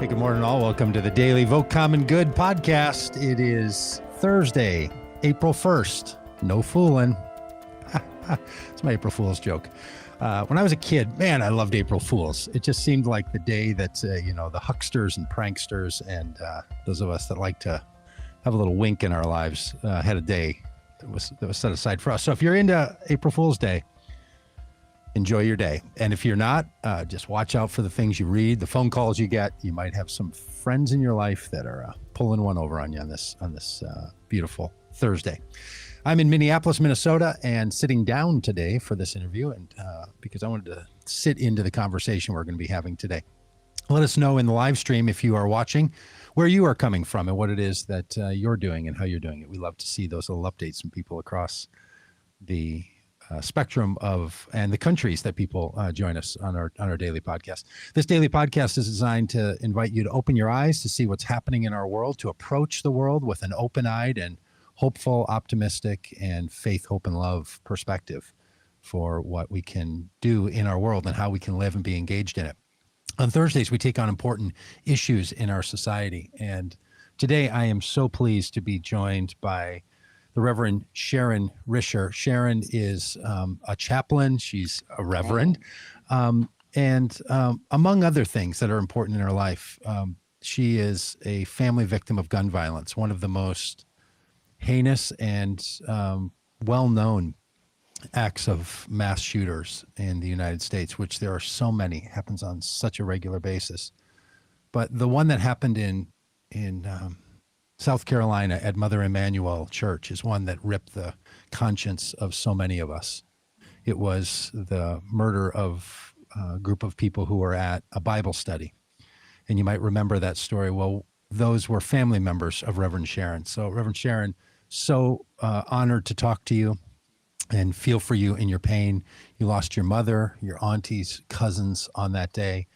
Hey, good morning, all. Welcome to the Daily Vote Common Good podcast. It is Thursday, April 1st. No fooling. It's my April Fool's joke. When I was a kid, man, I loved April Fools. It just seemed like the day that, the hucksters and pranksters and those of us that like to have a little wink in our lives had a day that was set aside for us. So if you're into April Fool's Day, enjoy your day. And if you're not, just watch out for the things you read, the phone calls you get. You might have some friends in your life that are pulling one over on you on this beautiful Thursday. I'm in Minneapolis, Minnesota, and sitting down today for this interview, and because I wanted to sit into the conversation we're going to be having today. Let us know in the live stream, if you are watching, where you are coming from and what it is that you're doing and how you're doing it. We love to see those little updates from people across the spectrum of and the countries that people join us on our daily podcast. This daily podcast is designed to invite you to open your eyes to see what's happening in our world, to approach the world with an open-eyed and hopeful, optimistic, and faith, hope, and love perspective for what we can do in our world and how we can live and be engaged in it. On Thursdays, we take on important issues in our society, and today I am so pleased to be joined by the Reverend Sharon Rishe. Sharon is a chaplain. She's a reverend. And among other things that are important in her life, she is a family victim of gun violence, one of the most heinous and well-known acts of mass shooters in the United States, which there are so many, happens on such a regular basis. But the one that happened in South Carolina at Mother Emanuel Church is one that ripped the conscience of so many of us. It was the murder of a group of people who were at a Bible study. And you might remember that story. Well, those were family members of Reverend Sharon. So Reverend Sharon, so honored to talk to you and feel for you in your pain. You lost your mother, your aunties, cousins on that day.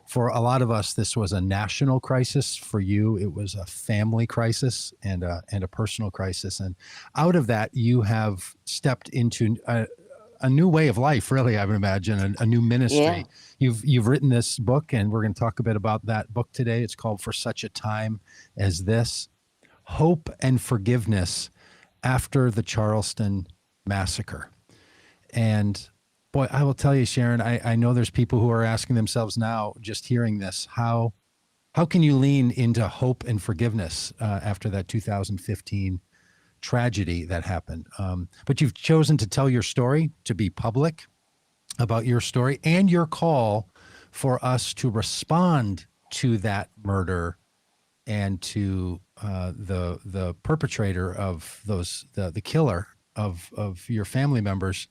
For a lot of us, this was a national crisis. For you, it was a family crisis and a personal crisis. And out of that, you have stepped into a new way of life, really, I would imagine, a new ministry. Yeah. You've written this book, and we're going to talk a bit about that book today. It's called For Such a Time as This: Hope and Forgiveness After the Charleston Massacre. And boy, I will tell you, Sharon, I know there's people who are asking themselves now, just hearing this, how can you lean into hope and forgiveness after that 2015 tragedy that happened? But you've chosen to tell your story, to be public about your story and your call for us to respond to that murder and to the perpetrator of those, the killer of your family members,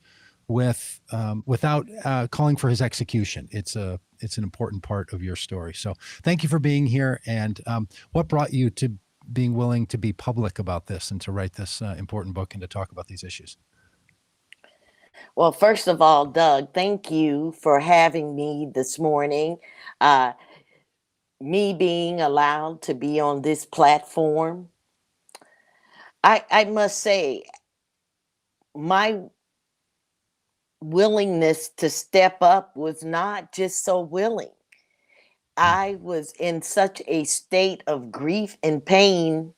without calling for his execution. It's an important part of your story. So thank you for being here. And what brought you to being willing to be public about this and to write this important book and to talk about these issues? Well, first of all, Doug, thank you for having me this morning. Me being allowed to be on this platform. I must say, my willingness to step up was not just so willing. I was in such a state of grief and pain,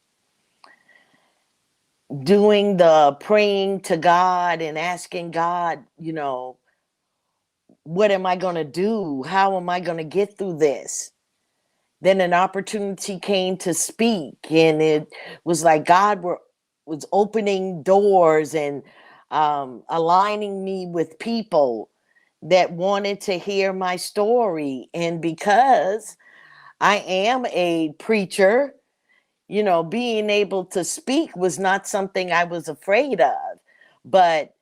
doing the praying to God and asking God, what am I going to do? How am I going to get through this? Then an opportunity came to speak, and it was like God was opening doors and aligning me with people that wanted to hear my story. And because I am a preacher, being able to speak was not something I was afraid of, but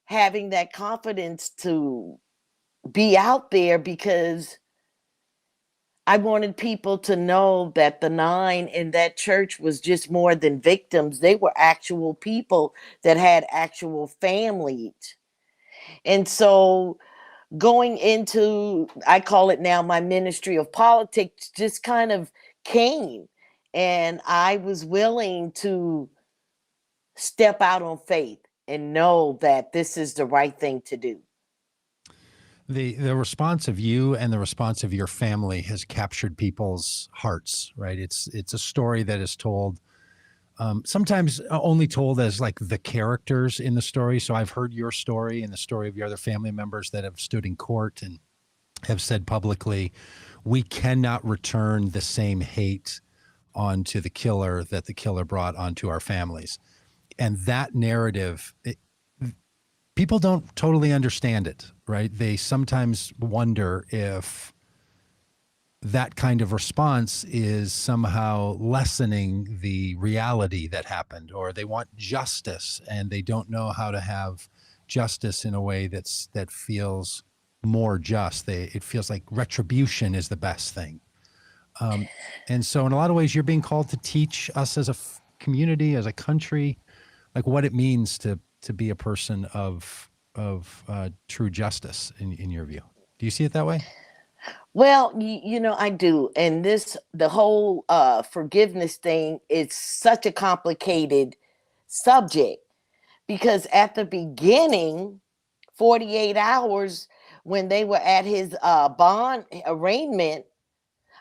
having that confidence to be out there, because I wanted people to know that the 9 in that church was just more than victims. They were actual people that had actual families. And so going into, I call it now my ministry of politics, just kind of came. And I was willing to step out on faith and know that this is the right thing to do. The response of you and the response of your family has captured people's hearts, right? It's a story that is told, sometimes only told as like the characters in the story. So I've heard your story and the story of your other family members that have stood in court and have said publicly, we cannot return the same hate onto the killer that the killer brought onto our families. And that narrative, people don't totally understand it, right? They sometimes wonder if that kind of response is somehow lessening the reality that happened, or they want justice and they don't know how to have justice in a way that feels more just. It feels like retribution is the best thing. And so in a lot of ways, you're being called to teach us as a community, as a country, like what it means to be a person of true justice in your view. Do you see it that way? Well, I do. And the whole forgiveness thing is such a complicated subject because at the beginning, 48 hours when they were at his bond arraignment,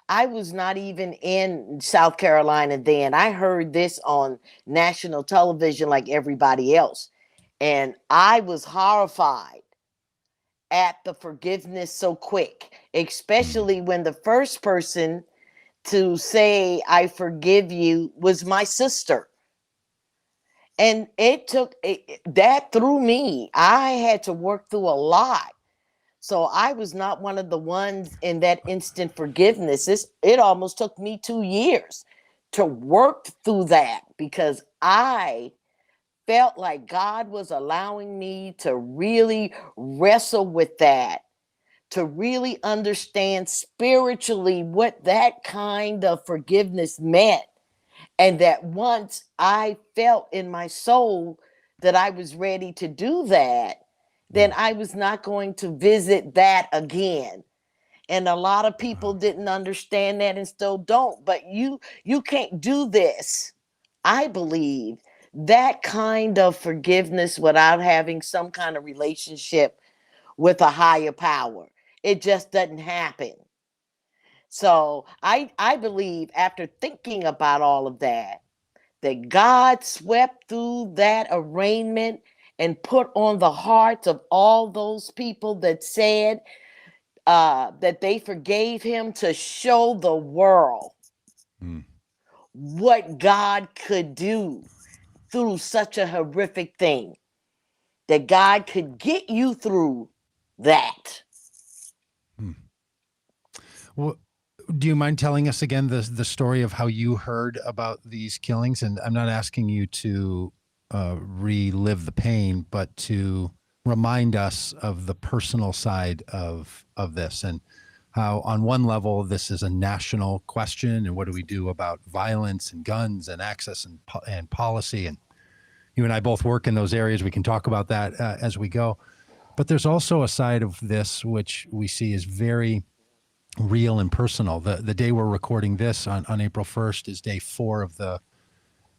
I was not even in South Carolina then. I heard this on national television like everybody else. And I was horrified at the forgiveness so quick, especially when the first person to say, I forgive you, was my sister. And that threw me. I had to work through a lot. So I was not one of the ones in that instant forgiveness. It almost took me 2 years to work through that because I felt like God was allowing me to really wrestle with that, to really understand spiritually what that kind of forgiveness meant. And that once I felt in my soul that I was ready to do that, then I was not going to visit that again. And a lot of people didn't understand that and still don't. But you can't do this, I believe, that kind of forgiveness without having some kind of relationship with a higher power. It just doesn't happen. So I believe after thinking about all of that God swept through that arraignment and put on the hearts of all those people that said that they forgave him to show the world what God could do through such a horrific thing, that God could get you through that. Well, do you mind telling us again the story of how you heard about these killings? And I'm not asking you to relive the pain, but to remind us of the personal side of this, and how on one level this is a national question, and what do we do about violence and guns and access and policy, and you and I both work in those areas. We can talk about that as we go. But there's also a side of this which we see is very real and personal. The day we're recording this on April 1st is day 4 of the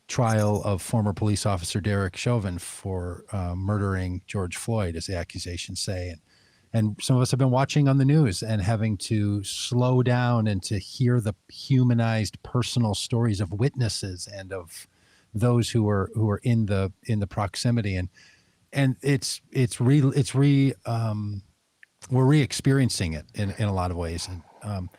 trial of former police officer Derek Chauvin for murdering George Floyd, as the accusations say. And some of us have been watching on the news and having to slow down and to hear the humanized personal stories of witnesses and of those who are in the proximity. And we're re-experiencing it in a lot of ways. And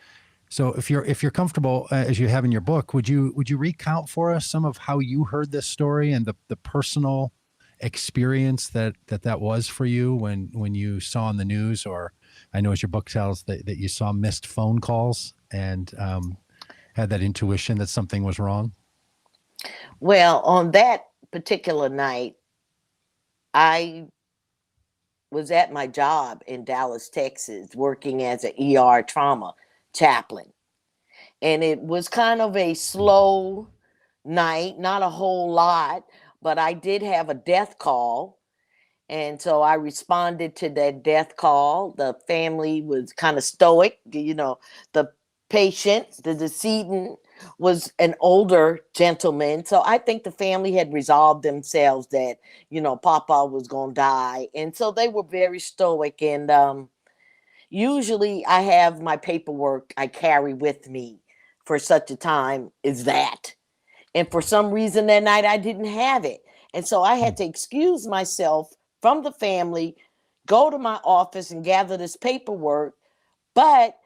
so if you're comfortable, as you have in your book, would you recount for us some of how you heard this story and the personal experience that was for you when you saw on the news, or I know as your book tells that you saw missed phone calls and had that intuition that something was wrong? Well, on that particular night, I was at my job in Dallas, Texas, working as an ER trauma chaplain. And it was kind of a slow night, not a whole lot, but I did have a death call. And so I responded to that death call. The family was kind of stoic. The patient, the decedent, was an older gentleman. So I think the family had resolved themselves that, Papa was going to die. And so they were very stoic. And Usually I have my paperwork I carry with me for such a time as that. And for some reason that night I didn't have it. And so I had to excuse myself from the family, go to my office and gather this paperwork. But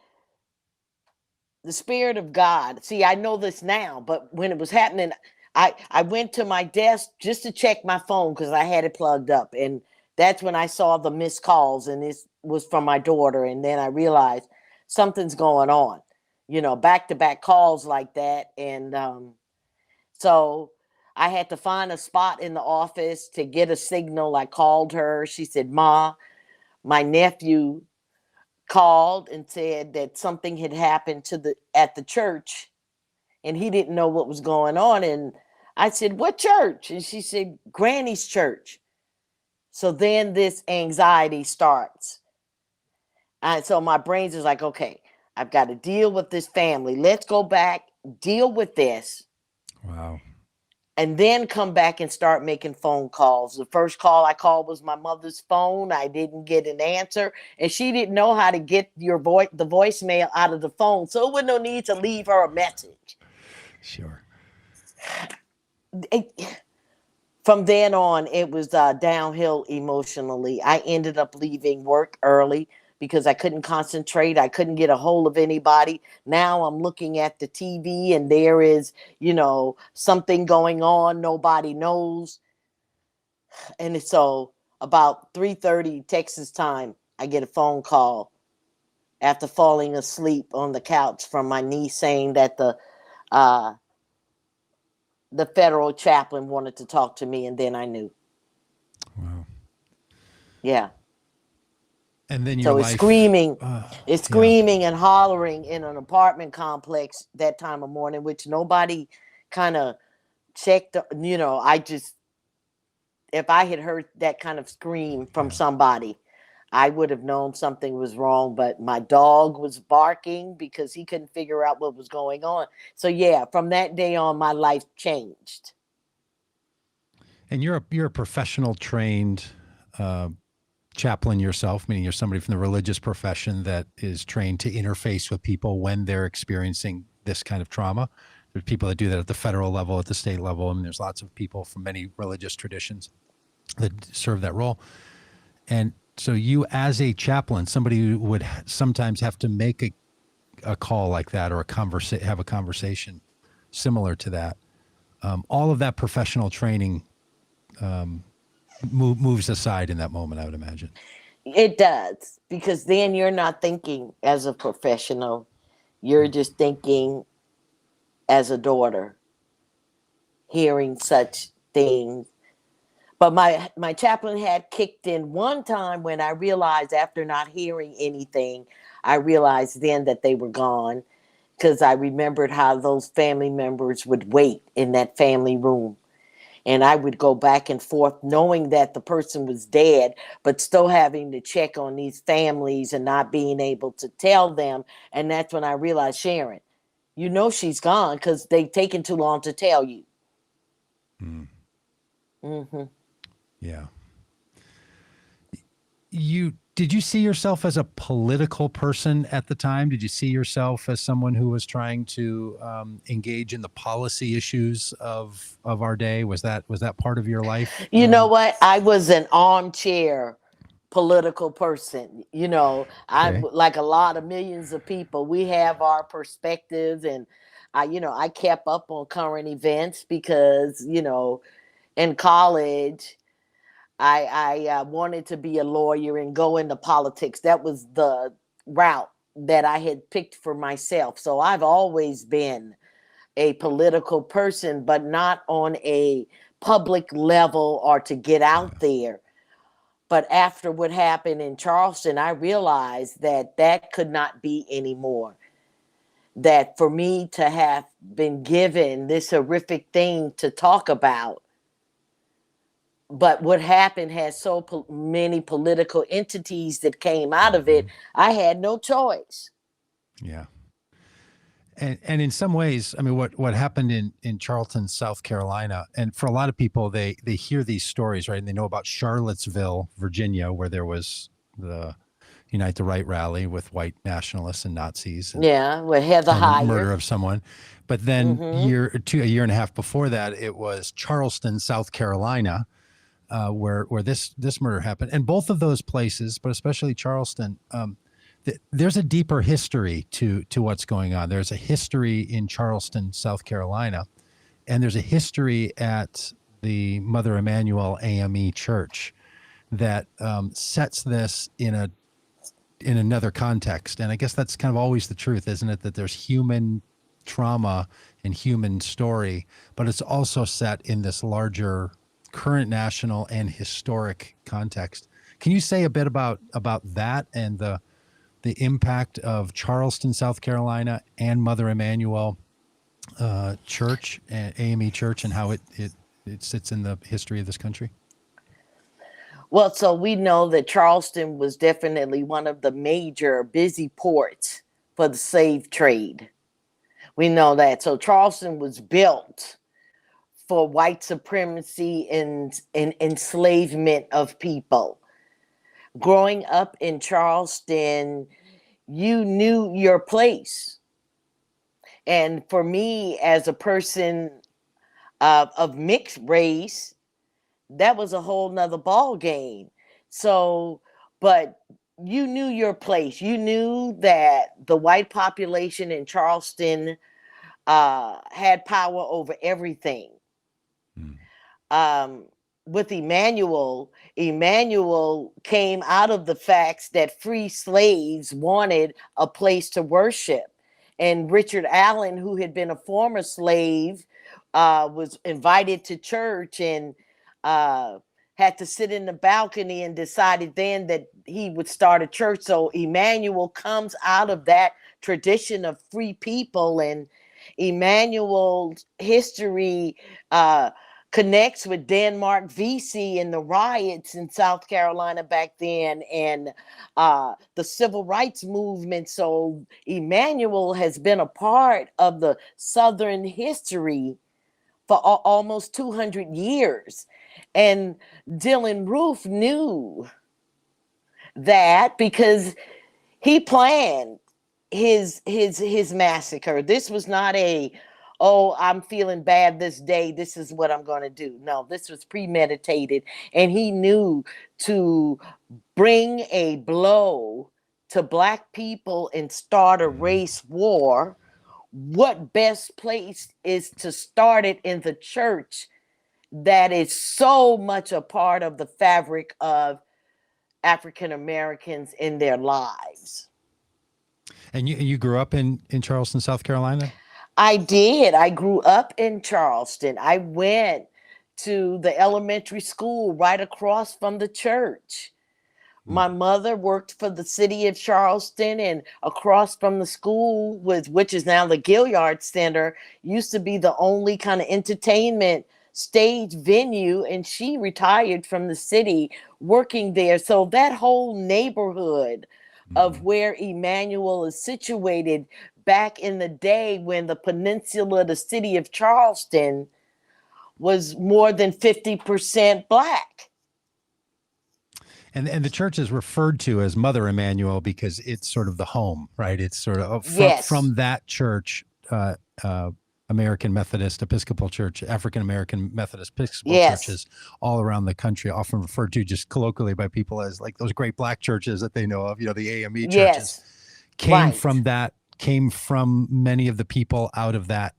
the Spirit of God, see, I know this now, but when it was happening, I went to my desk just to check my phone because I had it plugged up. And that's when I saw the missed calls, and this was from my daughter. And then I realized something's going on, back to back calls like that. And so I had to find a spot in the office to get a signal. I called her. She said, "Ma, my nephew called and said that something had happened at the church, and he didn't know what was going on." And I said, "What church?" And she said, "Granny's church." So then this anxiety starts. And so my brain's is like, okay, I've got to deal with this family. Let's go back, deal with this. Wow. And then come back and start making phone calls. The first call I called was my mother's phone. I didn't get an answer, and she didn't know how to get the voicemail out of the phone. So it was no need to leave her a message. Sure. From then on, it was downhill emotionally. I ended up leaving work early because I couldn't concentrate. I couldn't get a hold of anybody. Now I'm looking at the TV and there is, something going on. Nobody knows. And so about 3:30 Texas time, I get a phone call after falling asleep on the couch from my niece saying that the federal chaplain wanted to talk to me, and then I knew. Wow. Yeah. And then So your it's life. screaming, Yeah. and hollering in an apartment complex that time of morning, which nobody kind of checked. If I had heard that kind of scream from somebody, I would have known something was wrong. But my dog was barking because he couldn't figure out what was going on. So yeah, from that day on, my life changed. And you're a professional trained chaplain yourself, meaning you're somebody from the religious profession that is trained to interface with people when they're experiencing this kind of trauma. There's people that do that at the federal level, at the state level, and there's lots of people from many religious traditions that serve that role. And so you, as a chaplain, somebody who would sometimes have to make a call like that, or have a conversation similar to that. All of that professional training moves aside in that moment, I would imagine. It does, because then you're not thinking as a professional. You're just thinking as a daughter, hearing such things. But my chaplain had kicked in one time when I realized, after not hearing anything, I realized then that they were gone, because I remembered how those family members would wait in that family room. And I would go back and forth knowing that the person was dead, but still having to check on these families and not being able to tell them. And that's when I realized, Sharon, she's gone because they've taken too long to tell you. Mm. Mm-hmm. Yeah. Did you see yourself as a political person at the time? Did you see yourself as someone who was trying to engage in the policy issues of our day? Was that part of your life? You know what? I was an armchair political person. I'm Okay. like a lot of millions of people. We have our perspectives, and I kept up on current events because, in college, I wanted to be a lawyer and go into politics. That was the route that I had picked for myself. So I've always been a political person, but not on a public level or to get out there. But after what happened in Charleston, I realized that could not be anymore. That for me to have been given this horrific thing to talk about, but what happened had so many political entities that came out of it, I had no choice. Yeah. And in some ways, I mean, what happened in Charleston, South Carolina, and for a lot of people, they hear these stories, right? And they know about Charlottesville, Virginia, where there was the Unite the Right rally with white nationalists and Nazis, and with Heather the murder Heyer. of someone. But then a year and a half before that, it was Charleston, South Carolina, where this murder happened. And both of those places, but especially Charleston, there's a deeper history to what's going on. There's a history in Charleston, South Carolina, and there's a history at the Mother Emanuel AME Church that sets this in another context. And I guess that's kind of always the truth, isn't it? That there's human trauma and human story, but it's also set in this larger current national and historic context. Can you say a bit about that and the impact of Charleston, South Carolina, and Mother Emanuel Church, AME Church, and how it sits in the history of this country? Well, so we know that Charleston was definitely one of the major busy ports for the slave trade. We know that. So Charleston was built for white supremacy and enslavement of people. Growing up in Charleston, you knew your place. And for me, as a person of mixed race, that was a whole nother ball game. So, but you knew your place. You knew that the white population in Charleston had power over everything. With Emanuel came out of the facts that free slaves wanted a place to worship. And Richard Allen, who had been a former slave, was invited to church and had to sit in the balcony, and decided then that he would start a church. So Emanuel comes out of that tradition of free people, and Emanuel's history connects with Denmark VC and the riots in South Carolina back then, and the civil rights movement. So Emanuel has been a part of the Southern history for almost 200 years. And Dylan Roof knew that because he planned his massacre. This was not I'm feeling bad this day, this is what I'm going to do. No, this was premeditated, and he knew to bring a blow to Black people and start a race war. What best place is to start it in the church that is so much a part of the fabric of African Americans in their lives. And you grew up in Charleston, South Carolina? I did. I grew up in Charleston. I went to the elementary school right across from the church. My mother worked for the city of Charleston, and across from the school, which is now the Gilliard Center, used to be the only kind of entertainment stage venue, and she retired from the city working there. So that whole neighborhood of where Emanuel is situated, back in the day when the peninsula, the city of Charleston, was more than 50% Black. And the church is referred to as Mother Emanuel because it's sort of the home, right? It's sort of from that church, American Methodist Episcopal Church, African American Methodist Episcopal churches all around the country, often referred to just colloquially by people as like those great Black churches that they know of, the AME churches, came from many of the people out of that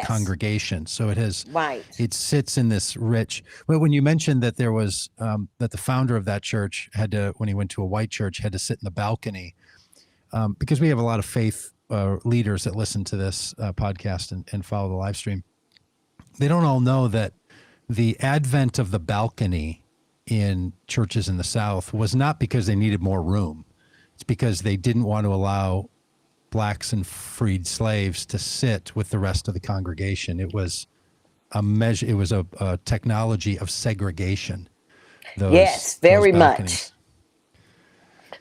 congregation. So it sits in this rich. Well, when you mentioned that there was that the founder of that church had to, when he went to a white church, had to sit in the balcony, because we have a lot of faith leaders that listen to this podcast and follow the live stream. They don't all know that the advent of the balcony in churches in the South was not because they needed more room. It's because they didn't want to allow Blacks and freed slaves to sit with the rest of the congregation. It was a measure. It was a technology of segregation. Very much.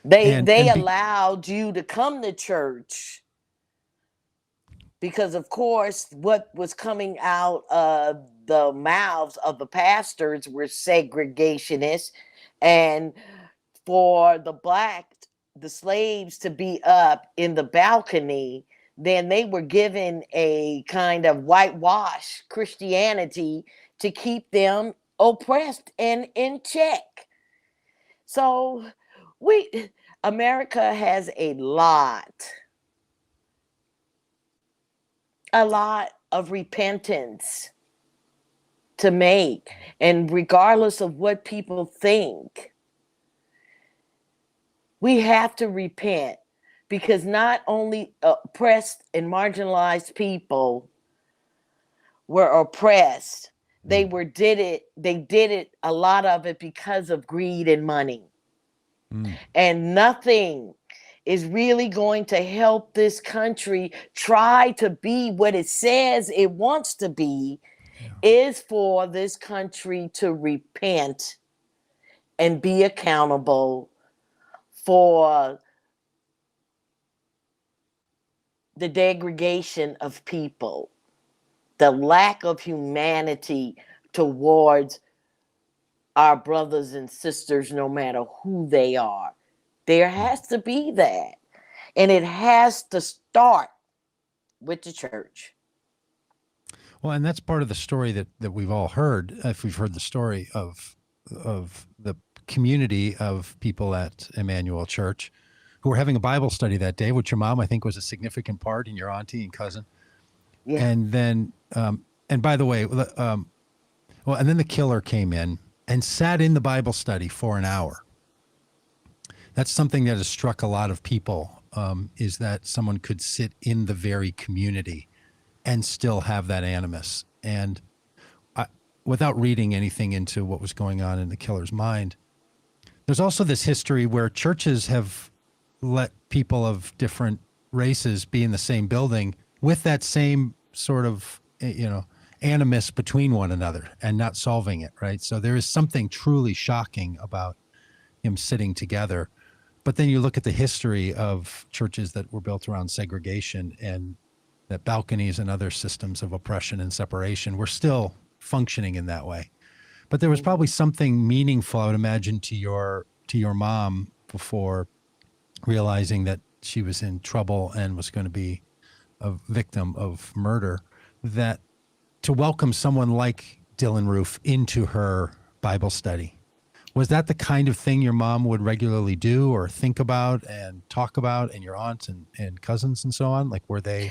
They allowed you to come to church because, of course, what was coming out of the mouths of the pastors were segregationists, and for the Black the slaves to be up in the balcony, then they were given a kind of whitewash Christianity to keep them oppressed and in check. So America has a lot of repentance to make. And regardless of what people think, we have to repent, because not only oppressed and marginalized people were oppressed, they did it, a lot of it, because of greed and money. And nothing is really going to help this country try to be what it says it wants to be, is for this country to repent and be accountable for the degradation of people, the lack of humanity towards our brothers and sisters, no matter who they are. There has to be that. And it has to start with the church. Well, and that's part of the story that we've all heard, if we've heard the story of the community of people at Emanuel Church who were having a Bible study that day, which your mom, I think, was a significant part, and your auntie and cousin. Yeah. And then, and by the way, and then the killer came in and sat in the Bible study for an hour. That's something that has struck a lot of people, is that someone could sit in the very community and still have that animus. And without reading anything into what was going on in the killer's mind, there's also this history where churches have let people of different races be in the same building with that same sort of, animus between one another and not solving it, right? So there is something truly shocking about him sitting together. But then you look at the history of churches that were built around segregation, and that balconies and other systems of oppression and separation were still functioning in that way. But there was probably something meaningful, I would imagine, to your mom before realizing that she was in trouble and was going to be a victim of murder, that to welcome someone like Dylann Roof into her Bible study. Was that the kind of thing your mom would regularly do or think about and talk about, and your aunts and cousins and so on? Like, were they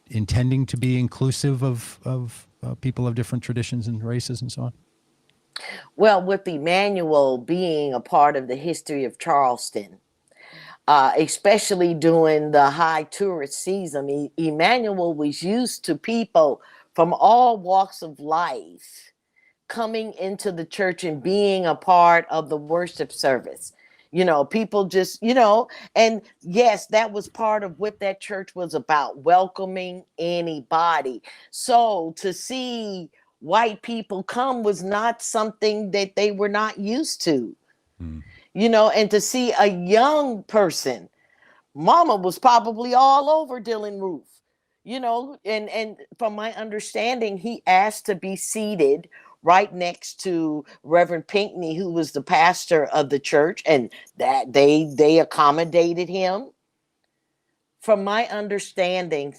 intending to be inclusive of people of different traditions and races and so on? Well, with Emanuel being a part of the history of Charleston, especially during the high tourist season, Emanuel was used to people from all walks of life coming into the church and being a part of the worship service. People just, and yes, that was part of what that church was about, welcoming anybody. So to see white people come was not something that they were not used to, and to see a young person, mama was probably all over Dylann Roof, and from my understanding, he asked to be seated right next to Reverend Pinckney, who was the pastor of the church, and that they accommodated him. From my understanding,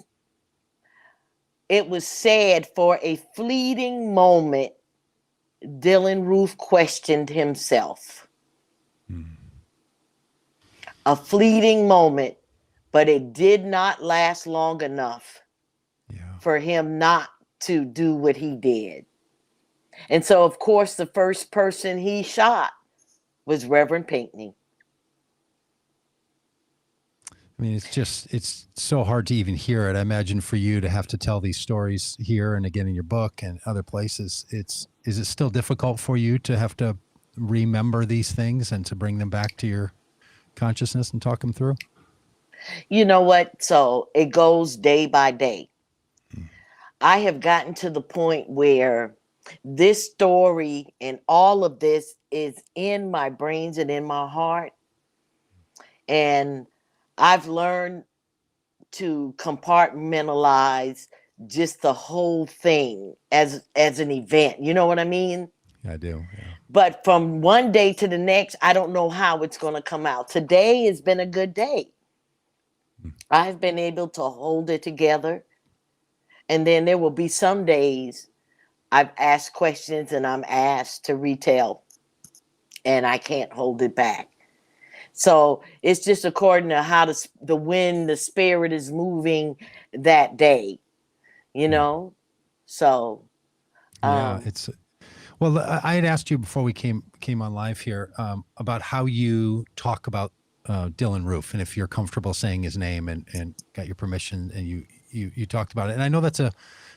it was said for a fleeting moment, Dylann Roof questioned himself. A fleeting moment, but it did not last long enough for him not to do what he did. And so, of course, the first person he shot was Reverend Pinckney. I mean, it's so hard to even hear it. I imagine for you to have to tell these stories here and again in your book and other places, is it still difficult for you to have to remember these things and to bring them back to your consciousness and talk them through? You know what? So it goes day by day. I have gotten to the point where this story and all of this is in my brains and in my heart. And I've learned to compartmentalize just the whole thing as an event. You know what I mean? I do. Yeah. But from one day to the next, I don't know how it's going to come out. Today has been a good day. I've been able to hold it together. And then there will be some days I've asked questions and I'm asked to retell, and I can't hold it back. So it's just according to how the wind, the spirit is moving that day, you know? So, Yeah, um, it's well. I had asked you before we came on live here about how you talk about Dylan Roof, and if you're comfortable saying his name and got your permission, and you talked about it. And I know that's a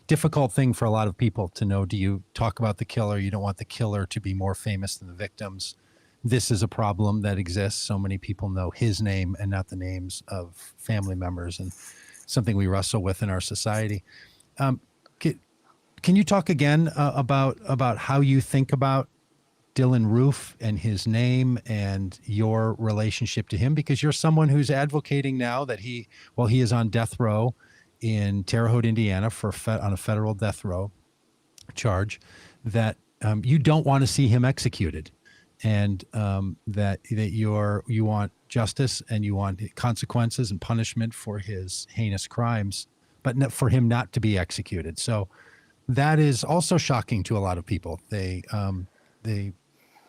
difficult thing for a lot of people to know. Do you talk about the killer? You don't want the killer to be more famous than the victims. This is a problem that exists. So many people know his name and not the names of family members, and something we wrestle with in our society. Um, can you talk again about how you think about Dylan Roof and his name and your relationship to him? Because you're someone who's advocating now that he is on death row in Terre Haute, Indiana, on a federal death row charge, that you don't want to see him executed, and that you want justice and you want consequences and punishment for his heinous crimes, but for him not to be executed. So that is also shocking to a lot of people. They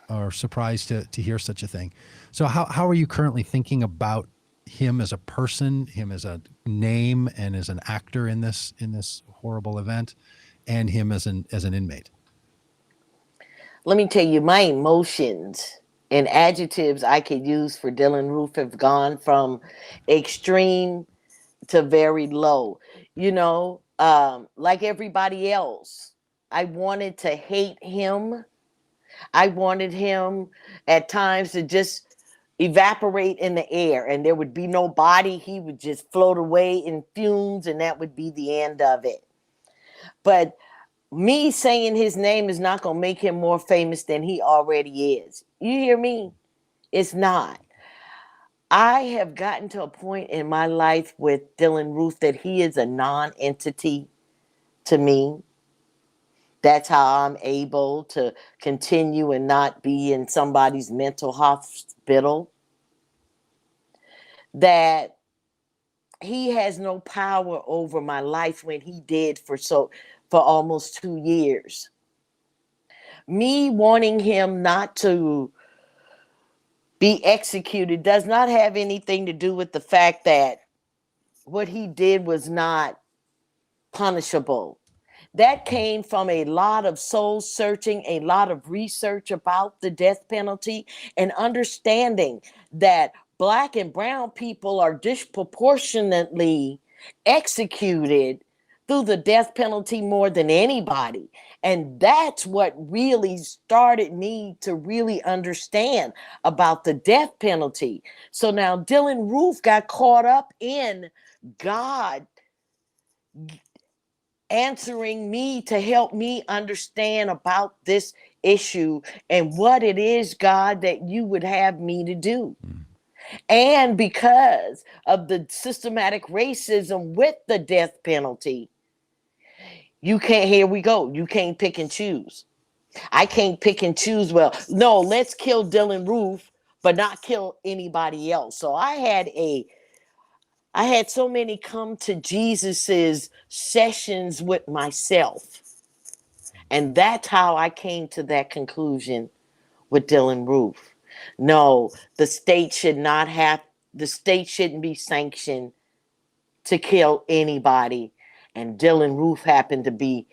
are surprised to hear such a thing. So how are you currently thinking about him as a person, him as a name, and as an actor in this horrible event, and him as an inmate? let me tell you, my emotions and adjectives I could use for Dylan Roof have gone from extreme to very low. Like everybody else, I wanted to hate him. I wanted him at times to just evaporate in the air and there would be no body. He would just float away in fumes and that would be the end of it. But me saying his name is not going to make him more famous than he already is. You hear me? It's not. I have gotten to a point in my life with Dylan Roof that he is a non entity to me. That's how I'm able to continue and not be in somebody's mental hospital. That he has no power over my life when he did for almost 2 years. Me wanting him not to be executed does not have anything to do with the fact that what he did was not punishable. That came from a lot of soul searching, a lot of research about the death penalty, and understanding that Black and brown people are disproportionately executed through the death penalty more than anybody. And that's what really started me to really understand about the death penalty. So now Dylan Roof got caught up in God answering me to help me understand about this issue and what it is, God, that you would have me to do. And because of the systematic racism with the death penalty, you can't, here we go, you can't pick and choose. I can't pick and choose. Well, no, let's kill Dylan Roof, but not kill anybody else. So I had so many come to Jesus's sessions with myself. And that's how I came to that conclusion with Dylan Roof. No, the state shouldn't be sanctioned to kill anybody. And Dylan Roof happened to be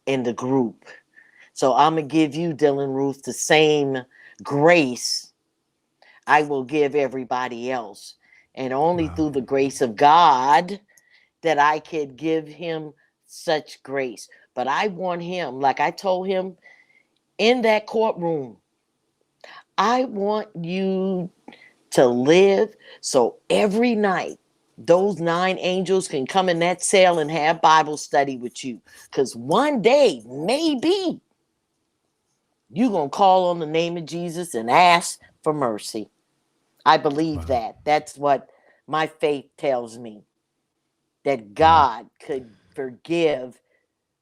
in the group. So I'm going to give you, Dylan Roof, the same grace I will give everybody else. And only Wow. through the grace of God that I could give him such grace. But I want him, like I told him in that courtroom, I want you to live so every night those 9 angels can come in that cell and have Bible study with you. Because one day, maybe, you're going to call on the name of Jesus and ask for mercy. I believe Wow. that. That's what my faith tells me. That Wow. God could forgive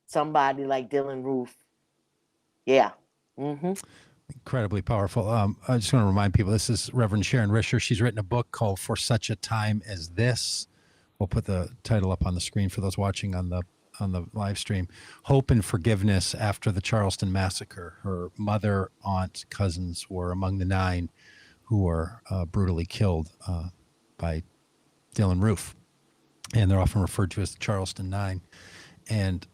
somebody like Dylan Roof. Yeah. Mm-hmm. Incredibly powerful. I just want to remind people, this is Reverend Sharon Rishe. She's written a book called For Such a Time as This. We'll put the title up on the screen for those watching on the live stream. Hope and Forgiveness After the Charleston Massacre. Her mother, aunt, cousins were among the 9 who were brutally killed by Dylan Roof. And they're often referred to as the Charleston 9. And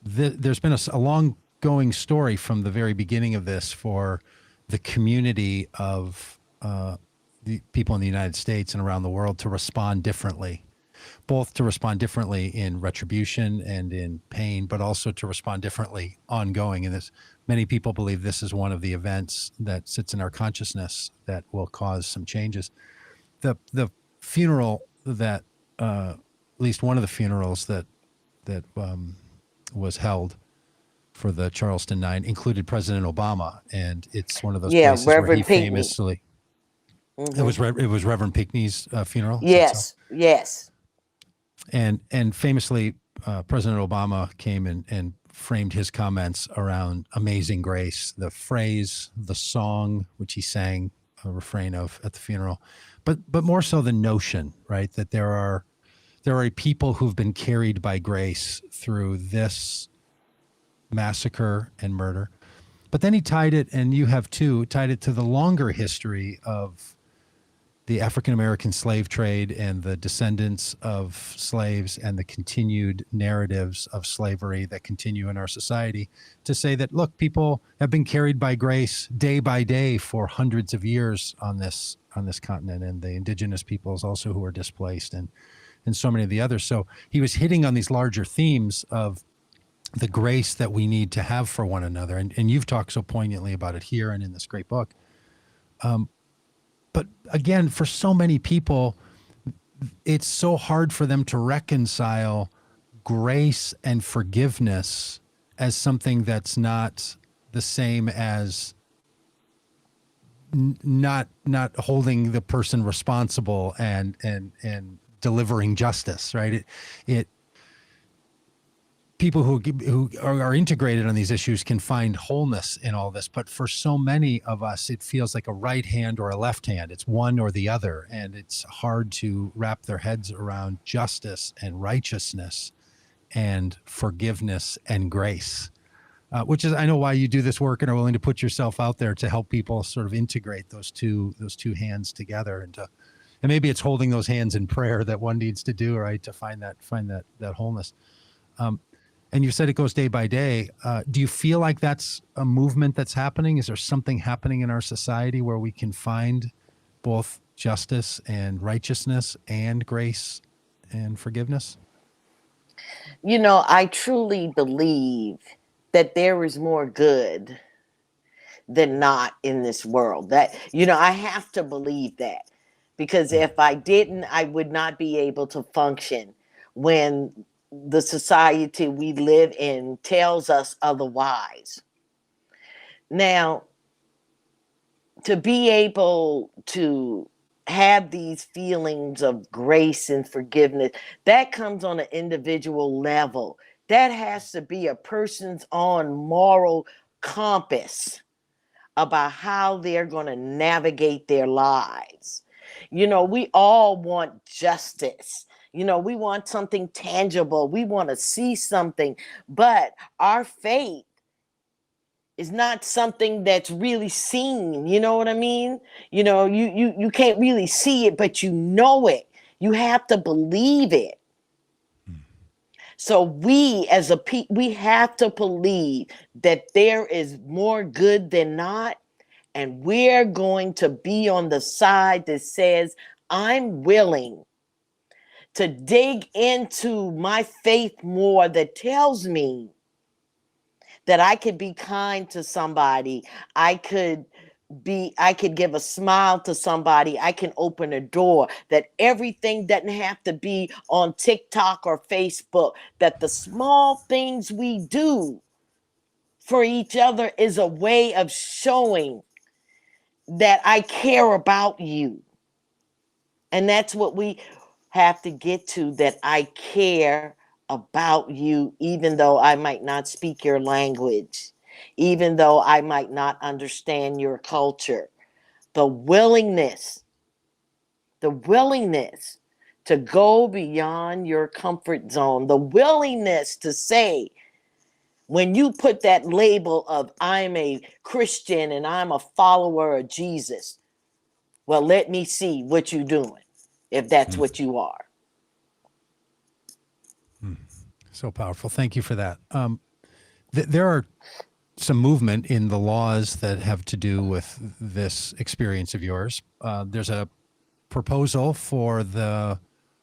there's been a long going story from the very beginning of this for the community of the people in the United States and around the world to respond differently, both to respond differently in retribution and in pain, but also to respond differently ongoing. And this, many people believe this is one of the events that sits in our consciousness that will cause some changes. The funeral that, at least one of the funerals that was held for the Charleston 9 included President Obama, and it's one of those places Reverend where he Pinckney. famously. Mm-hmm. It was Reverend Pinckney's funeral. Yes, so? yes. And famously, President Obama came and framed his comments around Amazing Grace, the phrase, the song which he sang a refrain of at the funeral, but more so the notion, right, that there are people who've been carried by grace through this massacre and murder. But then he tied it, and you have too, tied it to the longer history of the African-American slave trade and the descendants of slaves and the continued narratives of slavery that continue in our society, to say that, look, people have been carried by grace day by day for hundreds of years on this continent, and the indigenous peoples also who were displaced, and so many of the others. So he was hitting on these larger themes of the grace that we need to have for one another. And you've talked so poignantly about it here and in this great book. But again, for so many people, it's so hard for them to reconcile grace and forgiveness as something that's not the same as not holding the person responsible and delivering justice, right? It people who are integrated on these issues can find wholeness in all this, but for so many of us, it feels like a right hand or a left hand. It's one or the other, and it's hard to wrap their heads around justice and righteousness and forgiveness and grace, which is, I know, why you do this work and are willing to put yourself out there to help people sort of integrate those two hands together, and maybe it's holding those hands in prayer that one needs to do, right, to find that wholeness. And you said it goes day by day. Do you feel like that's a movement that's happening? Is there something happening in our society where we can find both justice and righteousness and grace and forgiveness? You know, I truly believe that there is more good than not in this world. That, you know, I have to believe that, because if I didn't, I would not be able to function when the society we live in tells us otherwise. Now, to be able to have these feelings of grace and forgiveness, that comes on an individual level. That has to be a person's own moral compass about how they're going to navigate their lives. You know, we all want justice. You know, we want something tangible. We want to see something, but our faith is not something that's really seen. You know what I mean? You know, you can't really see it, but you know it. You have to believe it. So we as a people, we have to believe that there is more good than not. And we're going to be on the side that says, I'm willing to dig into my faith more, that tells me that I could be kind to somebody. I could give a smile to somebody. I can open a door. That everything doesn't have to be on TikTok or Facebook. That the small things we do for each other is a way of showing that I care about you. And that's what we have to get to, that I care about you, even though I might not speak your language. even though I might not understand your culture. The willingness, the willingness to go beyond your comfort zone, the willingness to say, when you put that label of I'm a Christian and I'm a follower of Jesus, well, let me see what you're doing, if that's what you are. So powerful. Thank you for that. There are some movement in the laws that have to do with this experience of yours. There's a proposal for the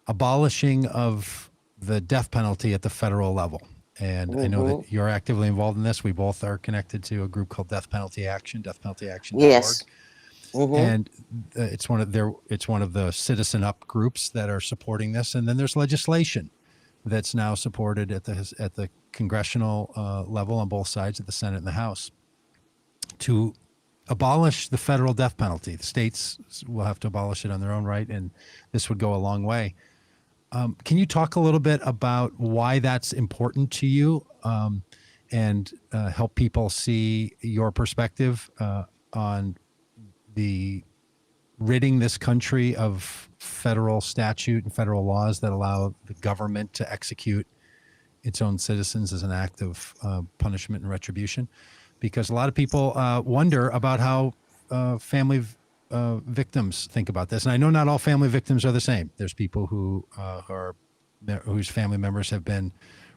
abolishing of the death penalty at the federal level. And I know that you're actively involved in this. We both are connected to a group called Death Penalty Action, deathpenaltyaction.org. Yes. And it's one of the Citizen Up groups that are supporting this. And then there's legislation that's now supported at the congressional level on both sides of the Senate and the House to abolish the federal death penalty. The states will have to abolish it on their own right, and this would go a long way. Can you talk a little bit about why that's important to you, and help people see your perspective on the ridding this country of federal statute and federal laws that allow the government to execute its own citizens as an act of punishment and retribution? Because a lot of people wonder about how family victims think about this. And I know not all family victims are the same. There's people whose family members have been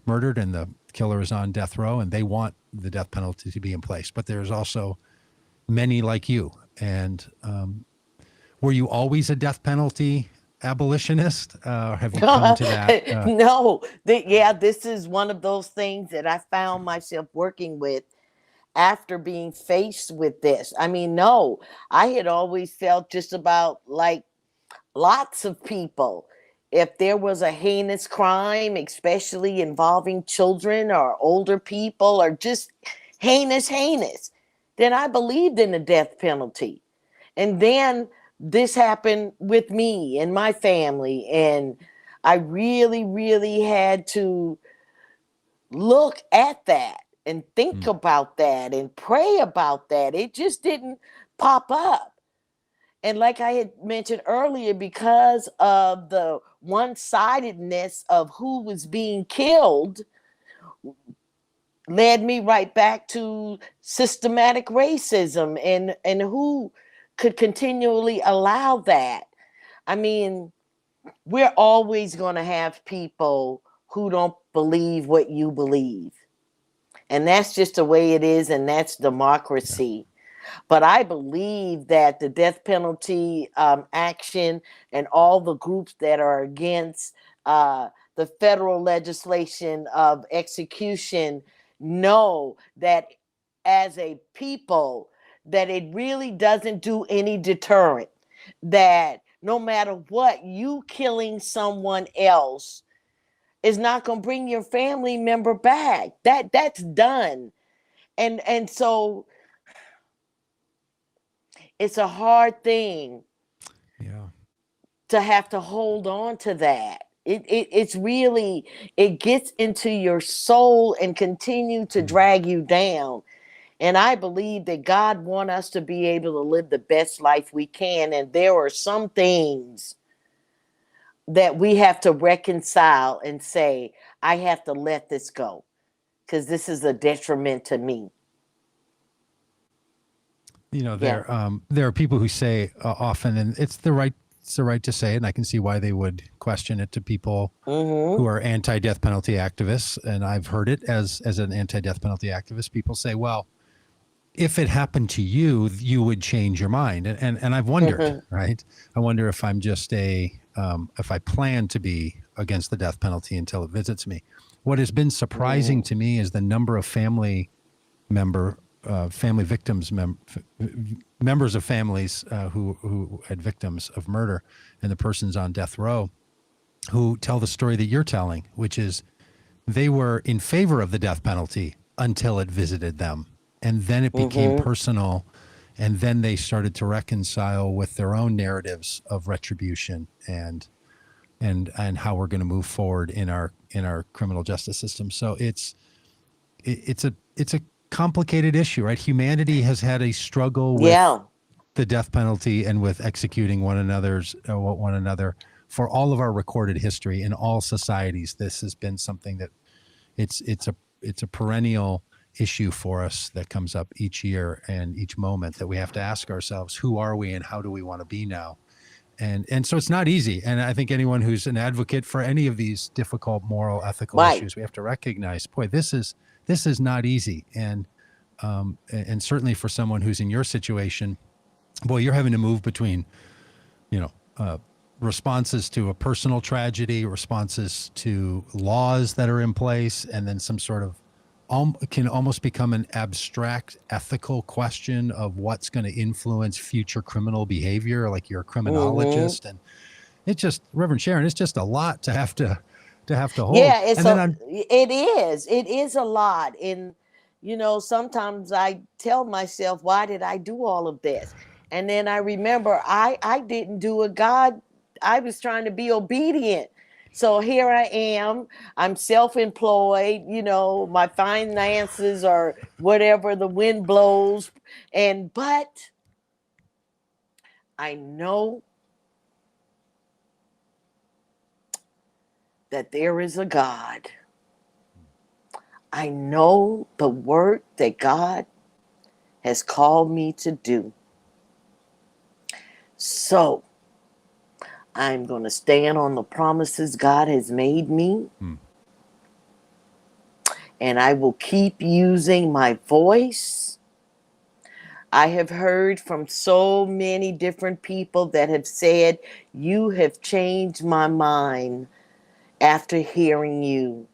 murdered and the killer is on death row and they want the death penalty to be in place. But there's also many like you. And were you always a death penalty abolitionist? Or have you come to that? No. This is one of those things that I found myself working with after being faced with this. I mean, no, I had always felt just about like lots of people. If there was a heinous crime, especially involving children or older people or just heinous, then I believed in the death penalty. And then this happened with me and my family. And I really, really had to look at that and think about that and pray about that. It just didn't pop up. And like I had mentioned earlier, because of the one-sidedness of who was being killed, led me right back to systematic racism and who could continually allow that. I mean, we're always going to have people who don't believe what you believe. And that's just the way it is, and that's democracy. But I believe that the death penalty action and all the groups that are against the federal legislation of execution know that as a people, that it really doesn't do any deterrent. That no matter what, you killing someone else is not going to bring your family member back. That's done. And so it's a hard thing to have to hold on to that. It's really, it gets into your soul and continue to drag you down. And I believe that God wants us to be able to live the best life we can. And there are some things that we have to reconcile and say, I have to let this go because this is a detriment to me. You know, there are people who say often, and it's the right to say it, and I can see why they would question it to people who are anti-death penalty activists. And I've heard it as an anti-death penalty activist. People say, well, if it happened to you, you would change your mind. And I've wondered, right? I wonder if I'm just if I plan to be against the death penalty until it visits me. What has been surprising to me is the number of family victims, members of families who had victims of murder and the persons on death row who tell the story that you're telling, which is they were in favor of the death penalty until it visited them. And then it became personal. And then they started to reconcile with their own narratives of retribution and how we're going to move forward in our criminal justice system. So it's a complicated issue, right? Humanity has had a struggle with Yeah. the death penalty and with executing one another for all of our recorded history in all societies. This has been something that it's a perennial issue for us that comes up each year and each moment that we have to ask ourselves, who are we and how do we want to be now? And so it's not easy. And I think anyone who's an advocate for any of these difficult moral, ethical Right. issues, we have to recognize, boy, this is not easy. And certainly for someone who's in your situation, boy, you're having to move between, responses to a personal tragedy, responses to laws that are in place, and then some sort of can almost become an abstract ethical question of what's going to influence future criminal behavior, like you're a criminologist. And it just, Reverend Sharon, it's just a lot to have to hold. Yeah, it is a lot. And sometimes I tell myself, why did I do all of this? And then I remember I didn't do it. I was trying to be obedient. So here I am. I'm self-employed. My finances are whatever the wind blows. But I know that there is a God. I know the work that God has called me to do. So I'm going to stand on the promises God has made me. And I will keep using my voice. I have heard from so many different people that have said, you have changed my mind after hearing you,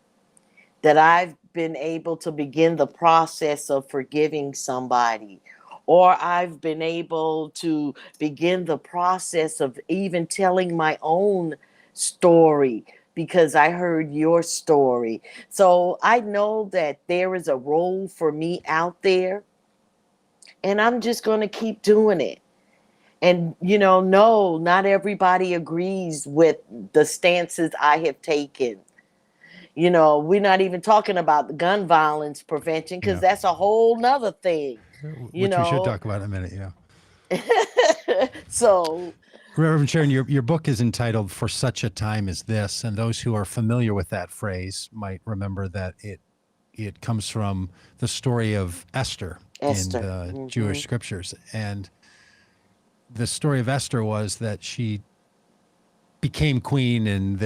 that I've been able to begin the process of forgiving somebody, or I've been able to begin the process of even telling my own story because I heard your story. So I know that there is a role for me out there, and I'm just going to keep doing it. And, no, not everybody agrees with the stances I have taken. We're not even talking about the gun violence prevention because that's a whole nother thing. Which we should talk about in a minute. So, Reverend Sharon, your book is entitled "For Such a Time as This," and those who are familiar with that phrase might remember that it comes from the story of Esther. In the Jewish scriptures. And the story of Esther was that she became queen, and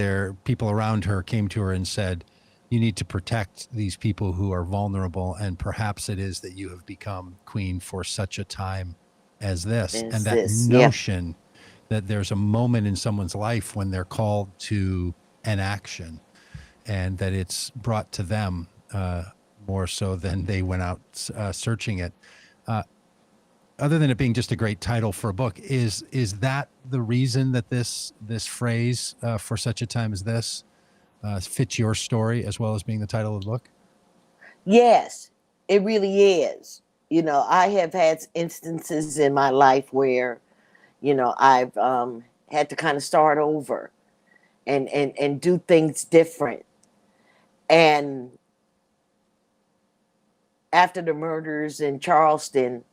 people around her came to her and said, you need to protect these people who are vulnerable, and perhaps it is that you have become queen for such a time as this. And that notion that there's a moment in someone's life when they're called to an action, and that it's brought to them more so than they went out searching it. Other than it being just a great title for a book, is that the reason that this phrase "for such a time as this" fits your story as well as being the title of the book? Yes, it really is. I have had instances in my life where, I've had to kind of start over and do things different. And after the murders in Charleston,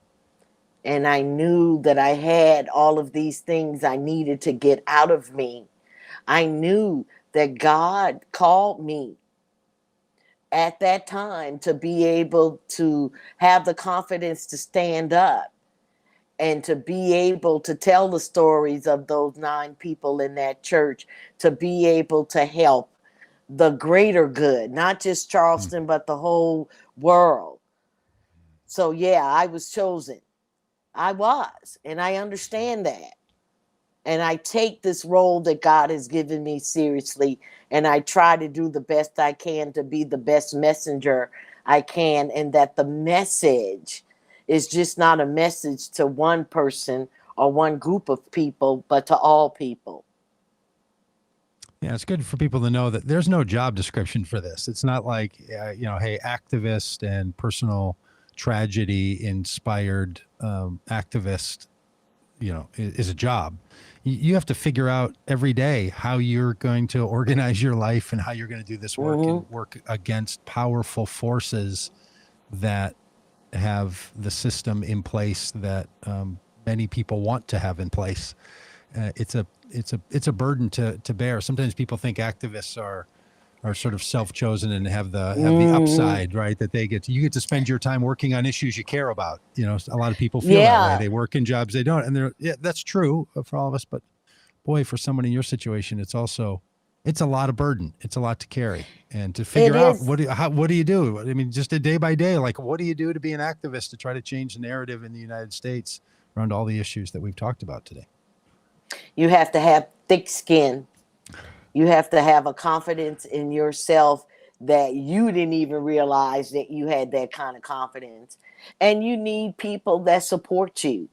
and I knew that I had all of these things I needed to get out of me, I knew that God called me at that time to be able to have the confidence to stand up and to be able to tell the stories of those 9 people in that church, to be able to help the greater good, not just Charleston, but the whole world. So yeah, I was chosen. I was, and I understand that. And I take this role that God has given me seriously, and I try to do the best I can to be the best messenger I can, and that the message is just not a message to one person or one group of people, but to all people. Yeah, it's good for people to know that there's no job description for this. It's not like, hey, activist and personal tragedy inspired activist, is a job. You have to figure out every day how you're going to organize your life and how you're going to do this work and work against powerful forces that have the system in place that many people want to have in place. It's a burden to bear. Sometimes people think activists are sort of self-chosen and have the upside, right? That you get to spend your time working on issues you care about. You know, a lot of people feel that way. Yeah, They work in jobs they don't, and that's true for all of us. But boy, for someone in your situation, it's a lot of burden. It's a lot to carry, and to it figure out is. what do you do? I mean, just a day by day, like what do you do to be an activist to try to change the narrative in the United States around all the issues that we've talked about today? You have to have thick skin. You have to have a confidence in yourself that you didn't even realize that you had that kind of confidence. And you need people that support you,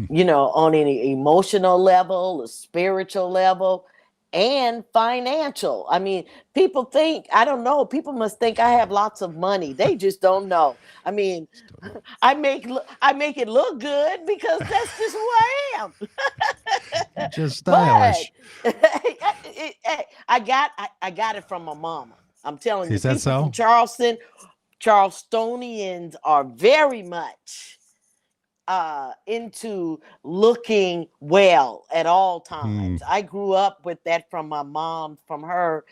on an emotional level, a spiritual level, and financial. I mean, people think, I don't know, people must think I have lots of money. They just don't know. I mean, I make it look good because that's just who I am. Just But stylish. I got it from my mama. I'm telling you, Is that people from so? Charleston, Charlestonians are very much into looking well at all Hmm. times. I grew up with that from my mom, from her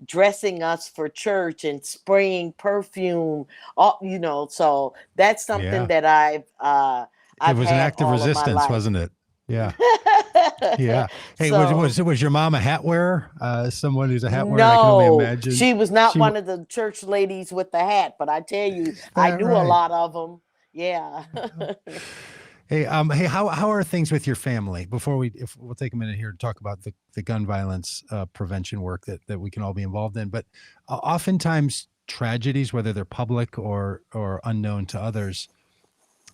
dressing us for church and spraying perfume. So that's something Yeah. that It I've was an had act of all of my resistance, life. wasn't it? Yeah. Yeah. Hey, So was your mom a hat wearer? Someone who's a hat wearer? I can only no, imagine. she was not She one of the church ladies with the hat, but I tell you, is I that knew a right? lot of them. Yeah. Hey, how are things with your family? If we'll take a minute here to talk about the gun violence prevention work that we can all be involved in. But oftentimes tragedies, whether they're public or unknown to others,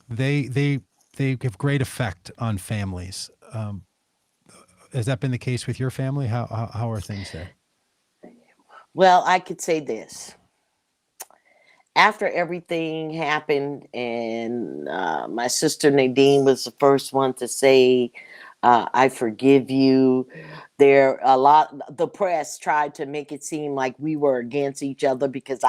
they they they have great effect on families. Has that been the case with your family? How are things there? Well, I could say this. After everything happened, and my sister Nadine was the first one to say, I forgive you. The press tried to make it seem like we were against each other because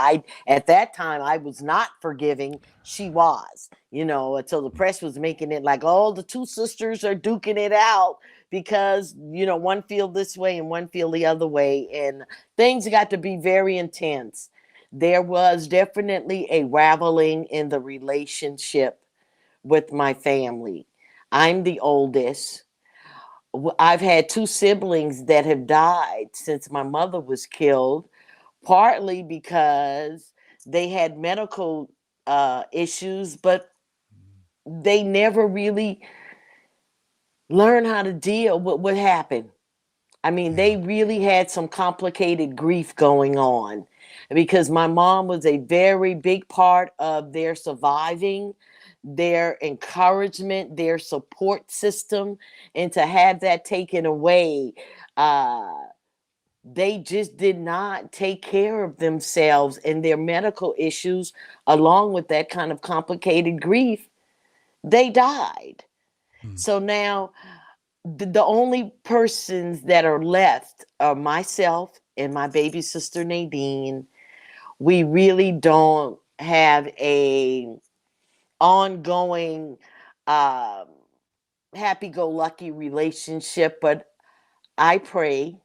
at that time, I was not forgiving. She was, until the press was making it like, oh, the two sisters are duking it out because, one feel this way and one feel the other way. And things got to be very intense. There was definitely a raveling in the relationship with my family. I'm the oldest. I've had two siblings that have died since my mother was killed, partly because they had medical issues, but they never really learned how to deal with what happened. I mean, Yeah. they really had some complicated grief going on because my mom was a very big part of their surviving, their encouragement, their support system. And to have that taken away, uh, they just did not take care of themselves and their medical issues, along with that kind of complicated grief. They died. Hmm. So now the only persons that are left are myself and my baby sister Nadine. We really don't have a ongoing um happy-go-lucky relationship, but I pray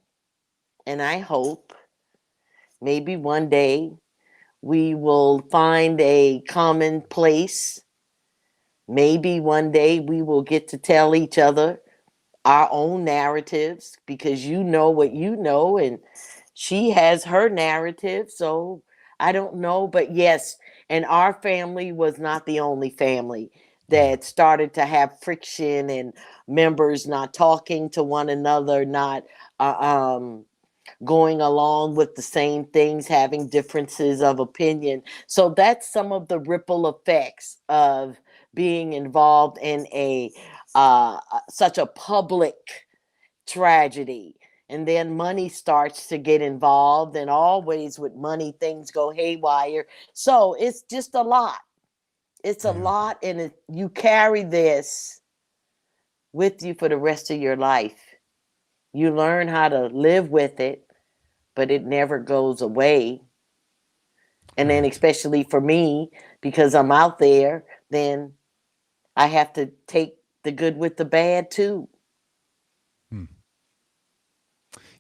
and I hope maybe one day we will find a common place. Maybe one day we will get to tell each other our own narratives because you know what you know and she has her narrative. So I don't know, but yes, and our family was not the only family Yeah. that started to have friction and members not talking to one another, not uh, um going along with the same things, having differences of opinion. So that's some of the ripple effects of being involved in such a public tragedy. And then money starts to get involved, and always with money, things go haywire. So it's just a lot. It's a Yeah. lot, and you carry this with you for the rest of your life. You learn how to live with it, but it never goes away. And then especially for me, because I'm out there, then I have to take the good with the bad too.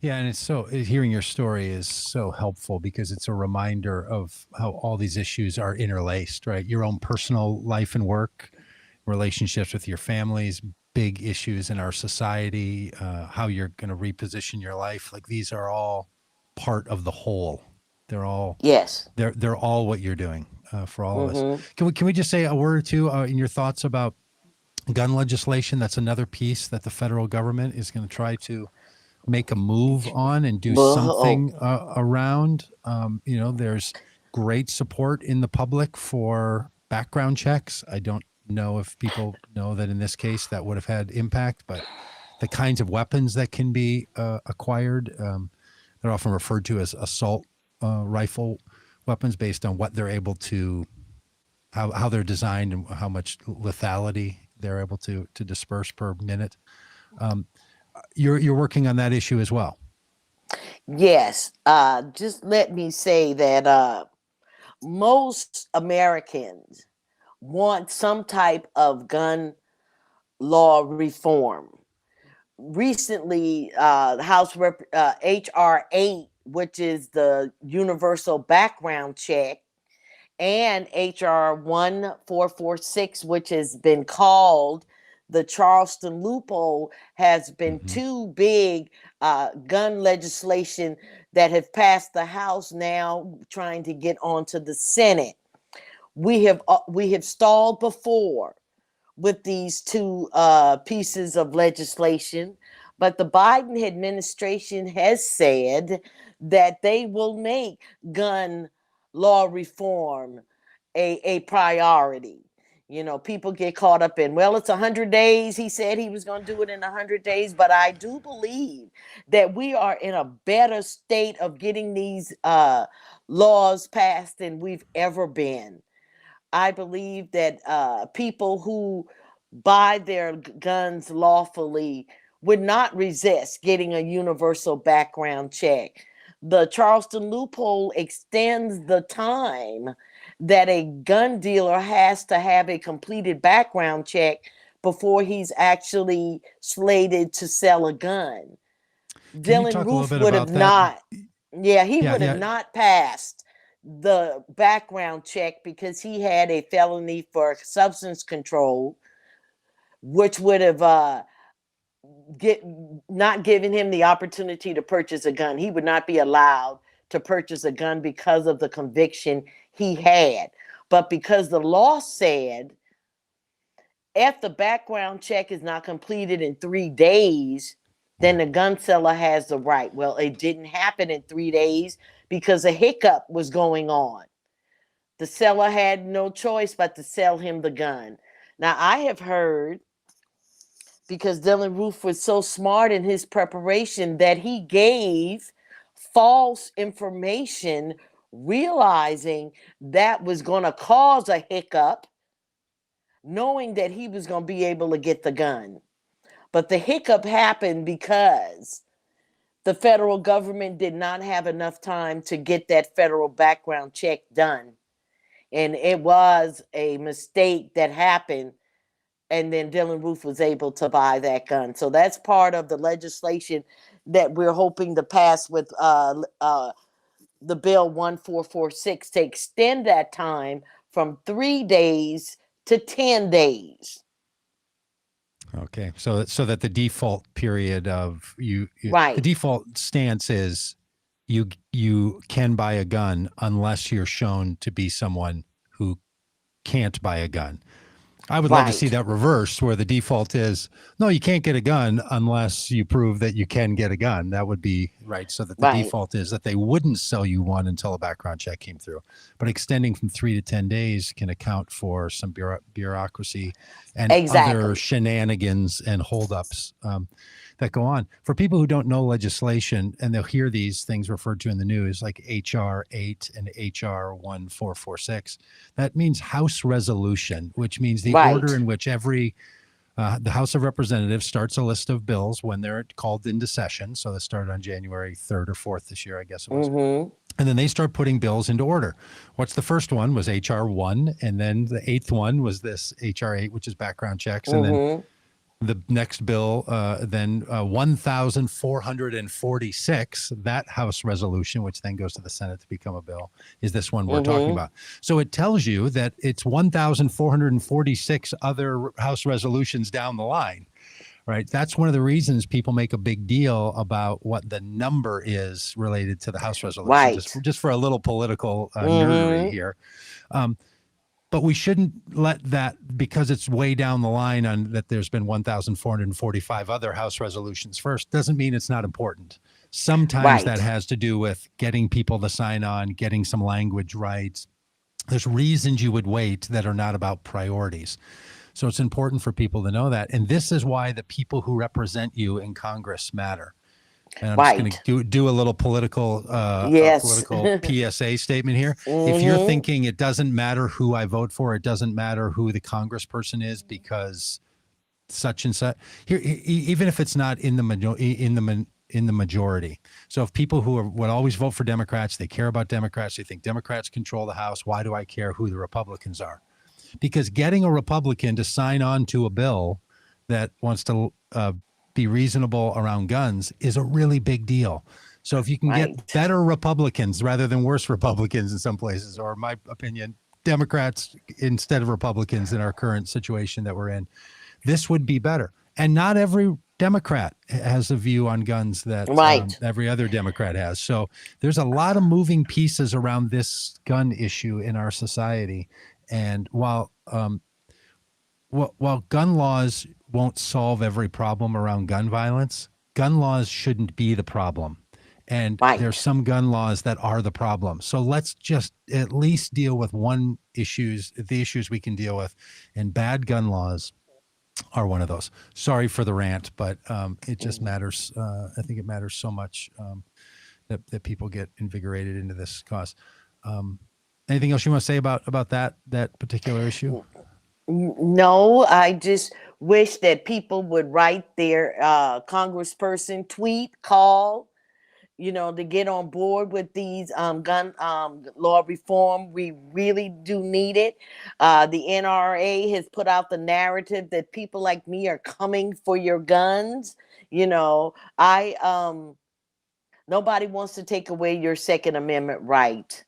Yeah, and it's so hearing your story is so helpful because it's a reminder of how all these issues are interlaced, right? Your own personal life and work, relationships with your families, big issues in our society, how you're going to reposition your life. Like these are all part of the whole. They're all Yes. they're all what you're doing for all of us. Mm-hmm. Can we just say a word or two in your thoughts about gun legislation? That's another piece that the federal government is going to try to make a move on and do something around. There's great support in the public for background checks. I don't know if people know that in this case that would have had impact, but the kinds of weapons that can be acquired, they're often referred to as assault rifle weapons based on what they're able to, how they're designed and how much lethality they're able to disperse per minute. You're working on that issue as well. Yes. Just let me say that most Americans want some type of gun law reform. Recently, HR 8, which is the universal background check, and HR 1446, which has been called the Charleston loophole, has been two big gun legislation that have passed the House, now trying to get onto the Senate. We have stalled before with these two pieces of legislation, but the Biden administration has said that they will make gun law reform a priority. People get caught up in, well, it's 100 days. He said he was going to do it in 100 days, but I do believe that we are in a better state of getting these laws passed than we've ever been. I believe that people who buy their guns lawfully would not resist getting a universal background check. The Charleston loophole extends the time that a gun dealer has to have a completed background check before he's actually slated to sell a gun. Can you Dylan talk a little Roof bit would have about that? not, he Yeah, would have yeah. not passed the background check because he had a felony for substance control, which would have not given him the opportunity to purchase a gun. He would not be allowed to purchase a gun because of the conviction he had. But because the law said if the background check is not completed in 3 days, then the gun seller has the right. Well, it didn't happen in 3 days because a hiccup was going on. The seller had no choice but to sell him the gun. Now, I have heard, because Dylan Roof was so smart in his preparation, that he gave false information, realizing that was going to cause a hiccup, knowing that he was going to be able to get the gun. But the hiccup happened because the federal government did not have enough time to get that federal background check done. And it was a mistake that happened. And then Dylan Roof was able to buy that gun. So that's part of the legislation that we're hoping to pass with the bill 1446 to extend that time from 3 days to 10 days. Okay, so that the default period of the Right. default stance is you can buy a gun unless you're shown to be someone who can't buy a gun. I would love to see that reversed, where the default is, no, you can't get a gun unless you prove that you can get a gun. That would be right. So that the default is that they wouldn't sell you one until a background check came through. But extending from 3 to 10 days can account for some bureaucracy and other shenanigans and holdups that go on. For people who don't know legislation, and they'll hear these things referred to in the news, like HR 8 and HR 1446, that means House resolution, which means the order in which every The House of Representatives starts a list of bills when they're called into session. So this started on January 3rd or 4th this year, I guess it was. And then they start putting bills into order. What's the first one was HR 1, and then the 8th one was this HR 8, which is background checks, and then the next bill, then 1,446, that House resolution, which then goes to the Senate to become a bill, is this one we're talking about. So it tells you that it's 1,446 other House resolutions down the line, right? That's one of the reasons people make a big deal about what the number is related to the House resolution, Right. just for a little political nerdery here. But we shouldn't let that, because it's way down the line on that there's been 1,445 other House resolutions first, doesn't mean it's not important. Sometimes that has to do with getting people to sign on, getting some language right. There's reasons you would wait that are not about priorities. So it's important for people to know that. And this is why the people who represent you in Congress matter. And I'm just going to do a little political PSA statement here. If you're thinking it doesn't matter who I vote for, it doesn't matter who the congressperson is because such and such. Here, even if it's not in the majority. So if people who would always vote for Democrats, they care about Democrats, they think Democrats control the House. Why do I care who the Republicans are? Because getting a Republican to sign on to a bill that wants to be reasonable around guns is a really big deal. So if you can get better Republicans rather than worse Republicans in some places, or in my opinion, Democrats instead of Republicans in our current situation that we're in, this would be better. And not every Democrat has a view on guns that every other Democrat has. So there's a lot of moving pieces around this gun issue in our society. And while gun laws won't solve every problem around gun violence, gun laws shouldn't be the problem. And there's some gun laws that are the problem. So let's just at least deal with the issues we can deal with. And bad gun laws are one of those. Sorry for the rant, but it just matters. I think it matters so much that people get invigorated into this cause. Anything else you want to say about that particular issue? No, I just wish that people would write their congressperson, tweet, call, to get on board with these gun law reform. We really do need it. The NRA has put out the narrative that people like me are coming for your guns. Nobody wants to take away your Second Amendment right.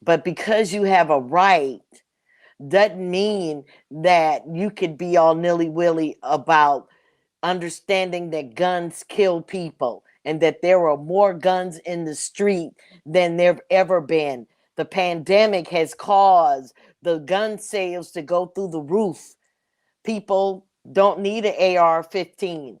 But because you have a right, doesn't mean that you could be all nilly-willy about understanding that guns kill people and that there are more guns in the street than there've ever been. The pandemic has caused the gun sales to go through the roof. People don't need an AR-15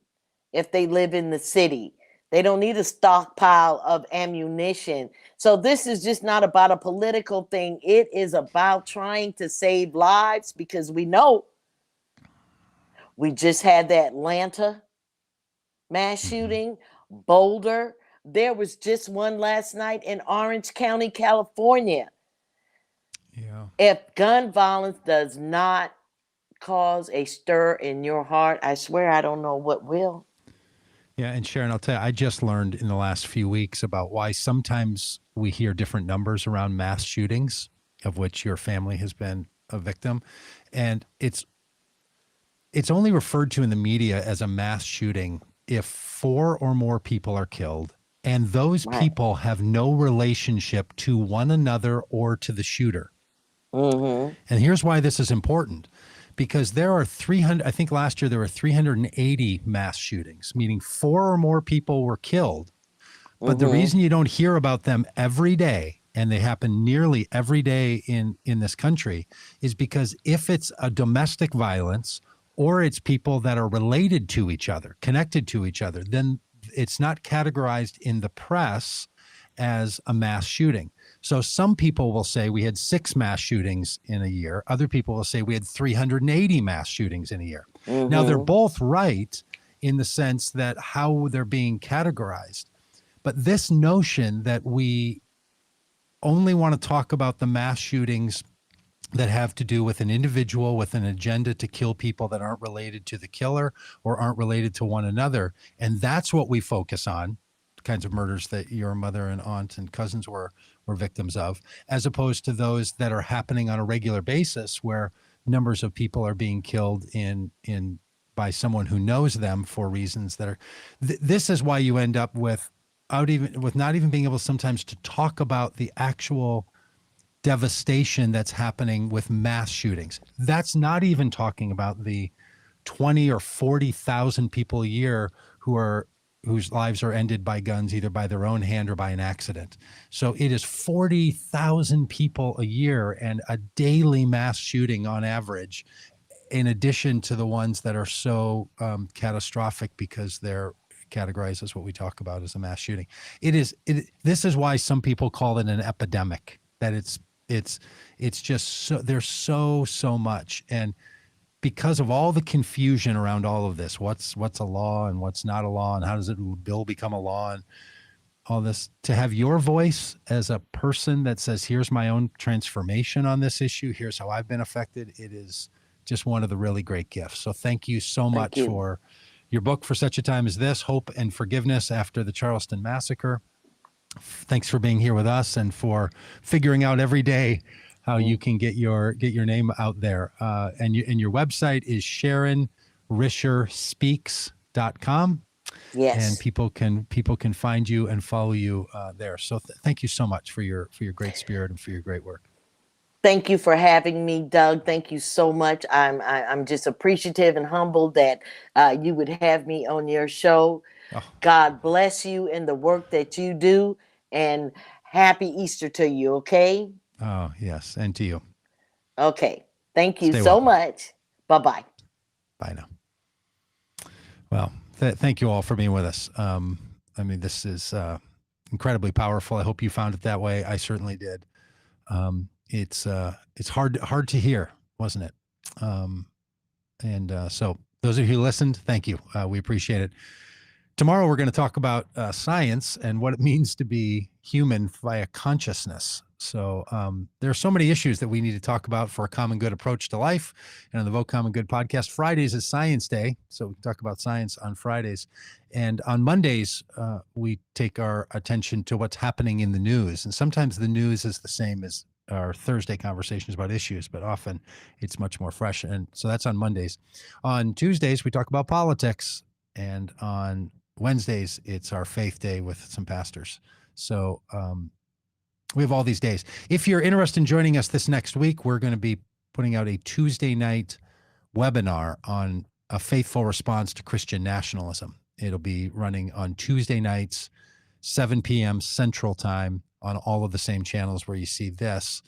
if they live in the city. They don't need a stockpile of ammunition. So this is just not about a political thing. It is about trying to save lives, because we know we just had the Atlanta mass shooting, Boulder. There was just one last night in Orange County, California. Yeah. If gun violence does not cause a stir in your heart, I swear I don't know what will. Yeah, and Sharon, I'll tell you, I just learned in the last few weeks about why sometimes we hear different numbers around mass shootings, of which your family has been a victim. And it's only referred to in the media as a mass shooting if 4 or more people are killed, and those people have no relationship to one another or to the shooter. And here's why this is important. Because there are 300, I think last year there were 380 mass shootings, meaning 4 or more people were killed. But the reason you don't hear about them every day, and they happen nearly every day in this country, is because if it's a domestic violence or it's people that are related to each other, connected to each other, then it's not categorized in the press as a mass shooting. So some people will say we had 6 mass shootings in a year. Other people will say we had 380 mass shootings in a year. Now, they're both right in the sense that how they're being categorized. But this notion that we only want to talk about the mass shootings that have to do with an individual with an agenda to kill people that aren't related to the killer or aren't related to one another. And that's what we focus on, the kinds of murders that your mother and aunt and cousins were victims of, as opposed to those that are happening on a regular basis where numbers of people are being killed in by someone who knows them for reasons that are this is why you end up with not even being able sometimes to talk about the actual devastation that's happening with mass shootings. That's not even talking about the 20 or 40,000 people a year whose lives are ended by guns, either by their own hand or by an accident. So it is 40,000 people a year and a daily mass shooting on average, in addition to the ones that are so catastrophic because they're categorized as what we talk about as a mass shooting. This is why some people call it an epidemic, that it's just so there's so much. And because of all the confusion around all of this, what's a law and what's not a law, and how does a bill become a law, and all this, to have your voice as a person that says, here's my own transformation on this issue, here's how I've been affected, it is just one of the really great gifts. So thank you so much for your book, For Such a Time as This, Hope and Forgiveness After the Charleston Massacre. Thanks for being here with us and for figuring out every day how you can get your name out there. And your website is SharonRisheSpeaks.com. Yes. And people can find you and follow you there. So thank you so much for your great spirit and for your great work. Thank you for having me, Doug. Thank you so much. I'm just appreciative and humbled that you would have me on your show. Oh. God bless you in the work that you do, and happy Easter to you, okay? Oh, yes, and to you. Okay. Thank you so much. Bye-bye. Bye now. Well, thank you all for being with us. I mean, this is incredibly powerful. I hope you found it that way. I certainly did. It's hard to hear, wasn't it? So those of you who listened, thank you. We appreciate it. Tomorrow, we're going to talk about science and what it means to be human via consciousness. So there are so many issues that we need to talk about for a common good approach to life. And on the Vote Common Good podcast, Fridays is Science Day. So we talk about science on Fridays. And on Mondays, we take our attention to what's happening in the news. And sometimes the news is the same as our Thursday conversations about issues, but often it's much more fresh. And so that's on Mondays. On Tuesdays, we talk about politics. And on Wednesdays, it's our faith day with some pastors. So we have all these days. If you're interested in joining us this next week, we're going to be putting out a Tuesday night webinar on a faithful response to Christian nationalism. It'll be running on Tuesday nights, 7 p.m. Central Time, on all of the same channels where you see this.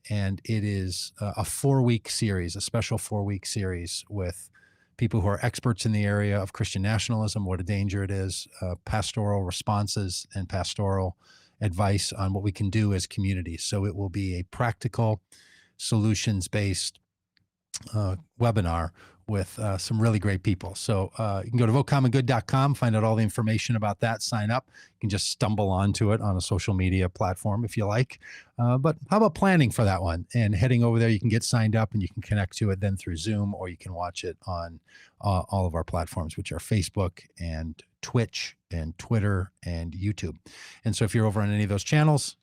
And it is a 4-week series, a special 4-week series with people who are experts in the area of Christian nationalism, what a danger it is, pastoral responses and pastoral advice on what we can do as communities. So it will be a practical, solutions-based webinar with some really great people. So you can go to votecommongood.com, find out all the information about that, sign up. You can just stumble onto it on a social media platform if you like. But how about planning for that one and heading over there? You can get signed up and you can connect to it then through Zoom, or you can watch it on all of our platforms, which are Facebook and Twitch and Twitter and YouTube. And so if you're over on any of those channels,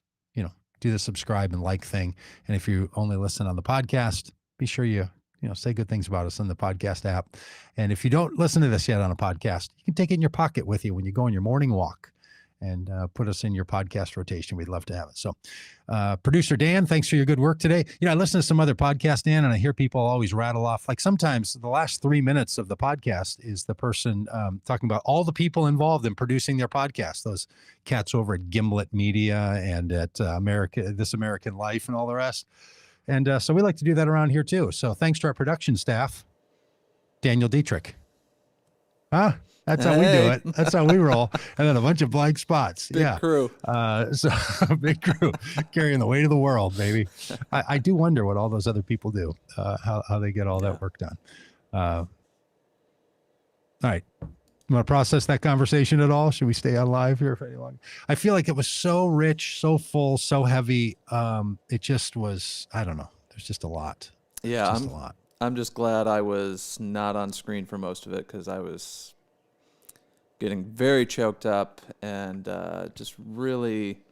do the subscribe and like thing. And if you only listen on the podcast, be sure you say good things about us on the podcast app. And if you don't listen to this yet on a podcast, you can take it in your pocket with you when you go on your morning walk and put us in your podcast rotation. We'd love to have it. So producer Dan, thanks for your good work today. I listen to some other podcasts, Dan, and I hear people always rattle off. Like sometimes the last 3 minutes of the podcast is the person talking about all the people involved in producing their podcast. Those cats over at Gimlet Media and at This American Life and all the rest. And so we like to do that around here too. So thanks to our production staff, Daniel Dietrich. That's how we do it. That's how we roll. And then a bunch of blank spots. Big crew. So big crew carrying the weight of the world, baby. I do wonder what all those other people do, how they get all that work done. All right. You want to process that conversation at all? Should we stay on live here for any longer? I feel like it was so rich, so full, so heavy. It just was, I don't know. was just a lot. Yeah, Just a lot. I'm just glad I was not on screen for most of it, because I was getting very choked up and just really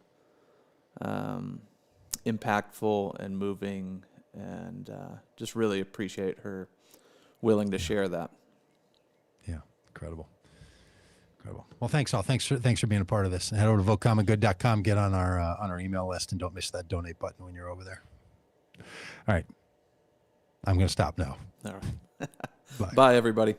impactful and moving, and just really appreciate her willing to share that. Yeah, incredible. Well, thanks all. Thanks for being a part of this. Head over to votecommongood.com, get on our email list, and don't miss that donate button when you're over there. All right. I'm going to stop now. All right. Bye. Bye, everybody.